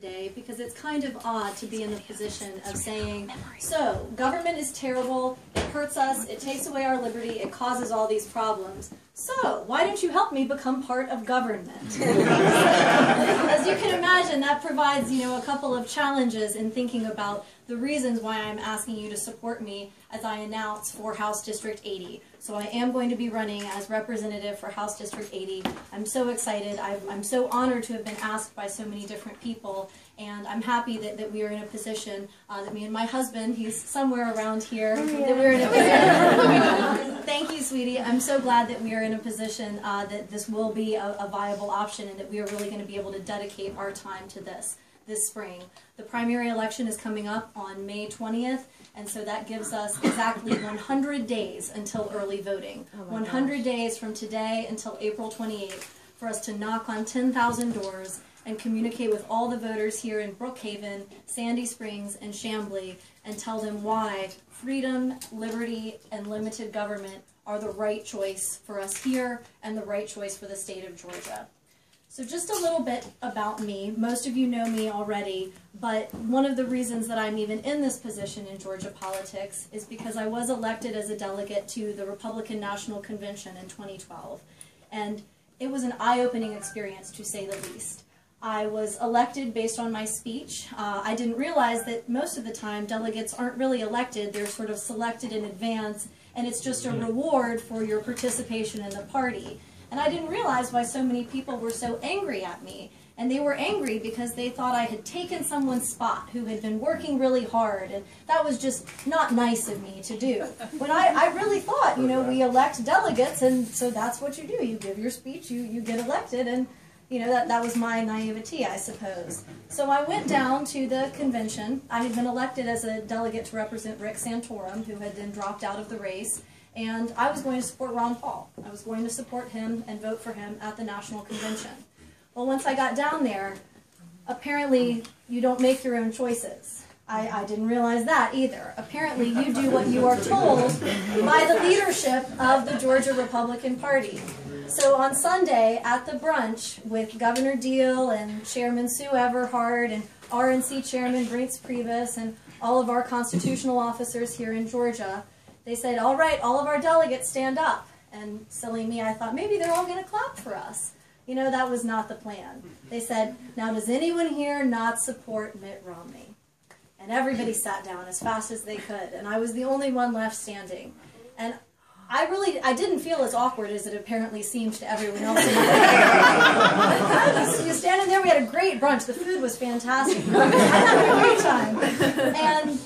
today because it's kind of odd to be in the position of saying, so, government is terrible, it hurts us, it takes away our liberty, it causes all these problems. So, why don't you help me become part of government? As you can imagine, that provides, a couple of challenges in thinking about the reasons why I'm asking you to support me as I announce for House District 80. So I am going to be running as representative for House District 80. I'm so excited. I'm so honored to have been asked by so many different people, and I'm happy that we are in a position, that me and my husband, he's somewhere around here, that we're in a position. Thank you, sweetie. I'm so glad that we are in a position that this will be a viable option and that we are really going to be able to dedicate our time to this spring. The primary election is coming up on May 20th, and so that gives us exactly 100 days until early voting. 100 days from today until April 28th for us to knock on 10,000 doors and communicate with all the voters here in Brookhaven, Sandy Springs, and Chamblee and tell them why freedom, liberty, and limited government are the right choice for us here and the right choice for the state of Georgia. So just a little bit about me. Most of you know me already, but one of the reasons that I'm even in this position in Georgia politics is because I was elected as a delegate to the Republican National Convention in 2012. And it was an eye-opening experience, to say the least. I was elected based on my speech. I didn't realize that most of the time delegates aren't really elected. They're sort of selected in advance, and it's just a reward for your participation in the party. And I didn't realize why so many people were so angry at me. And they were angry because they thought I had taken someone's spot who had been working really hard, and that was just not nice of me to do. When I really thought, we elect delegates, and so that's what you do. You give your speech, you get elected, and that was my naivety, I suppose. So I went down to the convention. I had been elected as a delegate to represent Rick Santorum, who had then dropped out of the race. And I was going to support Ron Paul. I was going to support him and vote for him at the National Convention. Well, once I got down there, apparently you don't make your own choices. I didn't realize that either. Apparently you do what you are told by the leadership of the Georgia Republican Party. So on Sunday at the brunch with Governor Deal and Chairman Sue Everhart and RNC Chairman Brinks Priebus and all of our constitutional officers here in Georgia, they said, all right, all of our delegates stand up. And silly me, I thought, maybe they're all going to clap for us. That was not the plan. They said, now does anyone here not support Mitt Romney? And everybody sat down as fast as they could. And I was the only one left standing. And I didn't feel as awkward as it apparently seemed to everyone else. We were standing there, we had a great brunch. The food was fantastic. I had a great time. And,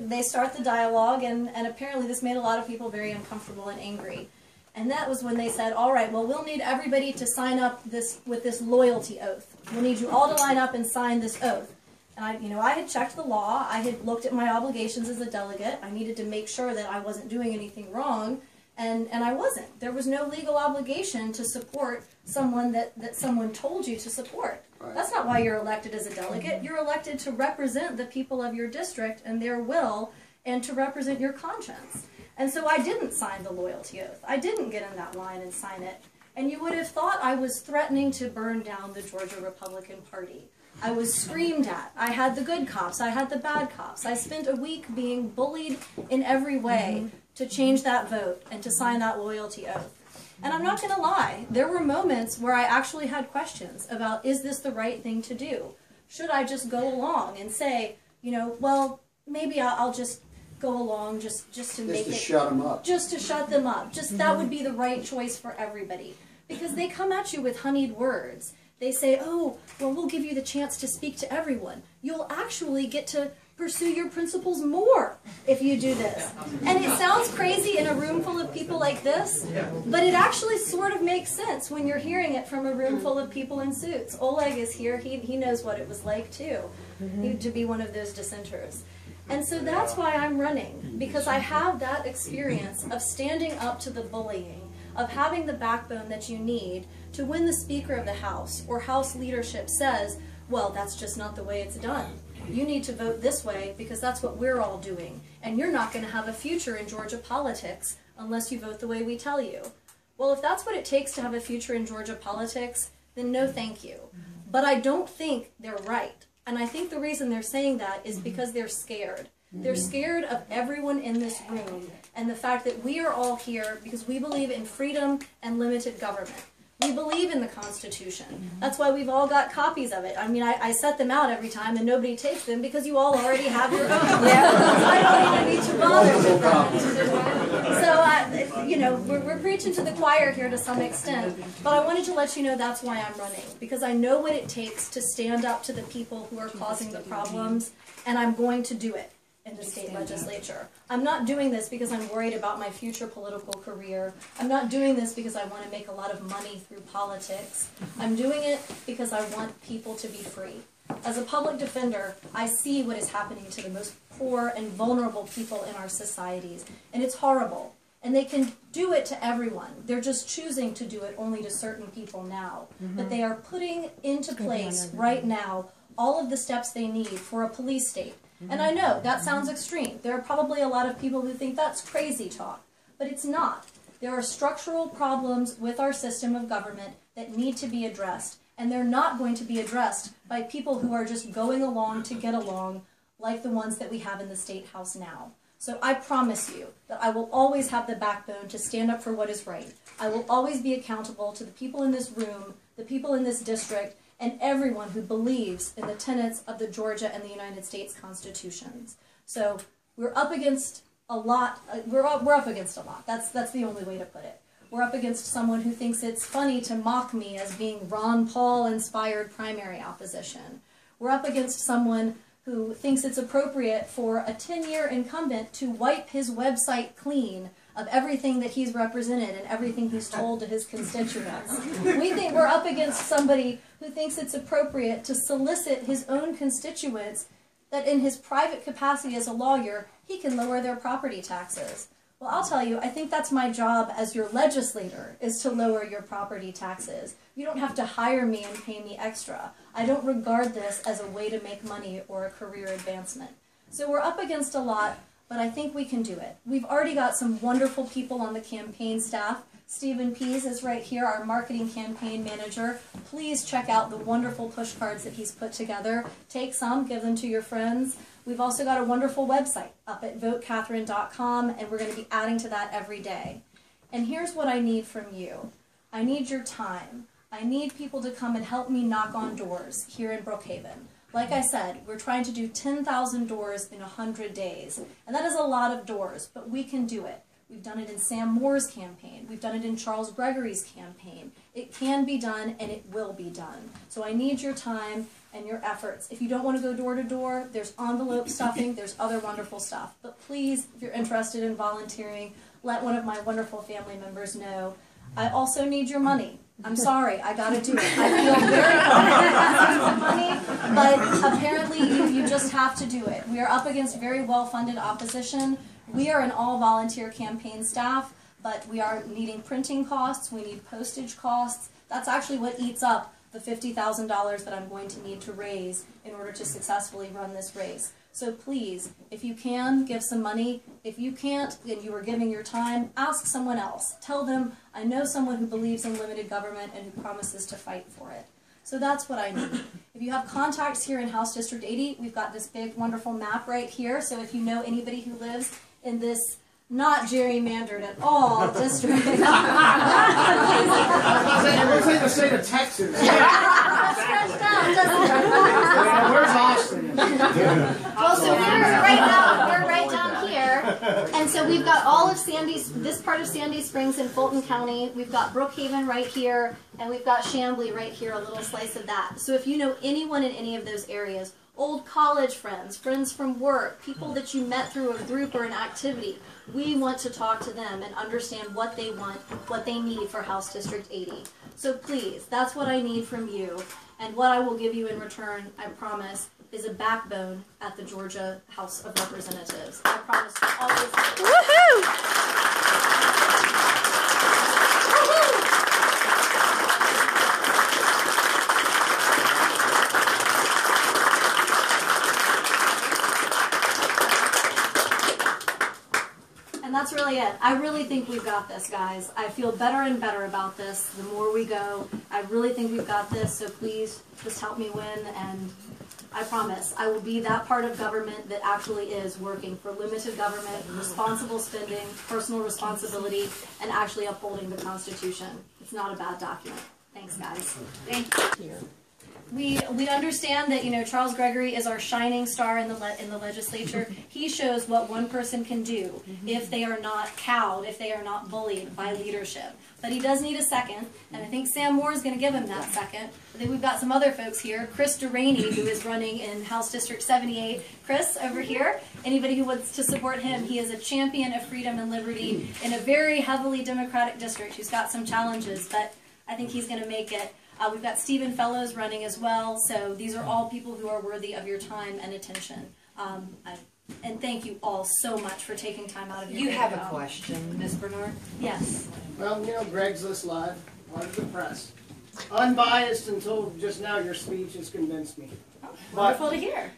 they start the dialogue, and apparently this made a lot of people very uncomfortable and angry. And that was when they said, all right, well, we'll need everybody to sign up with this loyalty oath. We'll need you all to line up and sign this oath. And I had checked the law. I had looked at my obligations as a delegate. I needed to make sure that I wasn't doing anything wrong, and I wasn't. There was no legal obligation to support someone that someone told you to support. Right. That's not why you're elected as a delegate. You're elected to represent the people of your district and their will, and to represent your conscience. And so I didn't sign the loyalty oath. I didn't get in that line and sign it. And you would have thought I was threatening to burn down the Georgia Republican Party. I was screamed at. I had the good cops. I had the bad cops. I spent a week being bullied in every way to change that vote and to sign that loyalty oath. And I'm not going to lie, there were moments where I actually had questions about, is this the right thing to do? Should I just go along and say, well, maybe I'll just go along just to make it... Just to shut them up. Just to shut them up. Just that would be the right choice for everybody. Because they come at you with honeyed words. They say, oh, well, we'll give you the chance to speak to everyone. You'll actually get to pursue your principles more if you do this. And it sounds crazy in a room full of people like this, but it actually sort of makes sense when you're hearing it from a room full of people in suits. Oleg is here. He knows what it was like, too, to be one of those dissenters. And so that's why I'm running, because I have that experience of standing up to the bullying, of having the backbone that you need to when the Speaker of the House or House leadership says, well, that's just not the way it's done. You need to vote this way because that's what we're all doing. And you're not going to have a future in Georgia politics unless you vote the way we tell you. Well, if that's what it takes to have a future in Georgia politics, then no thank you. But I don't think they're right. And I think the reason they're saying that is because they're scared. They're scared of everyone in this room and the fact that we are all here because we believe in freedom and limited government. We believe in the Constitution. That's why we've all got copies of it. I mean, I set them out every time and nobody takes them because you all already have your own. I don't even need to bother with that. So, you know, we're preaching to the choir here to some extent, but I wanted to let you know that's why I'm running, because I know what it takes to stand up to the people who are causing the problems, and I'm going to do it in the state legislature. I'm not doing this because I'm worried about my future political career. I'm not doing this because I want to make a lot of money through politics. I'm doing it because I want people to be free. As a public defender, I see what is happening to the most poor and vulnerable people in our societies, and it's horrible. And they can do it to everyone. They're just choosing to do it only to certain people now. But they are putting into place right now all of the steps they need for a police state. And I know that sounds extreme. There are probably a lot of people who think that's crazy talk, but it's not. There are structural problems with our system of government that need to be addressed, and they're not going to be addressed by people who are just going along to get along like the ones that we have in the State House now. So I promise you that I will always have the backbone to stand up for what is right. I will always be accountable to the people in this room, the people in this district, and everyone who believes in the tenets of the Georgia and the United States Constitutions. So we're up against a lot. We're up against a lot. That's the only way to put it. We're up against someone who thinks it's funny to mock me as being Ron Paul-inspired primary opposition. We're up against someone who thinks it's appropriate for a 10-year incumbent to wipe his website clean of everything that he's represented and everything he's told to his constituents. We think we're up against somebody who thinks it's appropriate to solicit his own constituents that in his private capacity as a lawyer, he can lower their property taxes. Well, I'll tell you, I think that's my job as your legislator, is to lower your property taxes. You don't have to hire me and pay me extra. I don't regard this as a way to make money or a career advancement. So we're up against a lot, but I think we can do it. We've already got some wonderful people on the campaign staff. Stephen Pease is right here, our marketing campaign manager. Please check out the wonderful push cards that he's put together. Take some, give them to your friends. We've also got a wonderful website up at votecatherine.com, and we're going to be adding to that every day. And here's what I need from you. I need your time. I need people to come and help me knock on doors here in Brookhaven. Like I said, we're trying to do 10,000 doors in 100 days. And that is a lot of doors, but we can do it. We've done it in Sam Moore's campaign. We've done it in Charles Gregory's campaign. It can be done, and it will be done. So I need your time and your efforts. If you don't want to go door to door, there's envelope stuffing, there's other wonderful stuff. But please, if you're interested in volunteering, let one of my wonderful family members know. I also need your money. I'm sorry, I gotta do it. I feel very comfortable for money, but apparently you just have to do it. We are up against very well-funded opposition. We are an all-volunteer campaign staff, but we are needing printing costs, we need postage costs. That's actually what eats up the $50,000 that I'm going to need to raise in order to successfully run this race. So please, if you can, give some money. If you can't, and you are giving your time, ask someone else. Tell them, I know someone who believes in limited government and who promises to fight for it. So that's what I need. If you have contacts here in House District 80, we've got this big, wonderful map right here. So if you know anybody who lives in this not gerrymandered at all district. It looks like the state of Texas. Stretched out, doesn't it? Where's Austin? Well, so we're right down here, and so we've got all of this part of Sandy Springs in Fulton County. We've got Brookhaven right here, and we've got Chamblee right here, a little slice of that. So if you know anyone in any of those areas, old college friends, friends from work, people that you met through a group or an activity, we want to talk to them and understand what they want, what they need for House District 80. So please, that's what I need from you. And what I will give you in return, I promise, is a backbone at the Georgia House of Representatives. I promise to always... Woohoo! And that's really it. I really think we've got this, guys. I feel better and better about this the more we go. I really think we've got this, so please just help me win. And I promise. I will be that part of government that actually is working for limited government, responsible spending, personal responsibility, and actually upholding the Constitution. It's not a bad document. Thanks, guys. Thank you. We understand that, you know, Charles Gregory is our shining star in the legislature. He shows what one person can do if they are not cowed, if they are not bullied by leadership. But he does need a second, and I think Sam Moore is going to give him that second. I think we've got some other folks here. Chris Deraney, who is running in House District 78. Chris, over here. Anybody who wants to support him, he is a champion of freedom and liberty in a very heavily Democratic district. He's got some challenges, but I think he's going to make it. We've got Stephen Fellows running as well, so these are all people who are worthy of your time and attention. And thank you all so much for taking time out of your day. You have a question, Ms. Bernard? Yes. Well, you know, Greg's List Live, part of the press. Unbiased until just now your speech has convinced me. Wonderful to hear.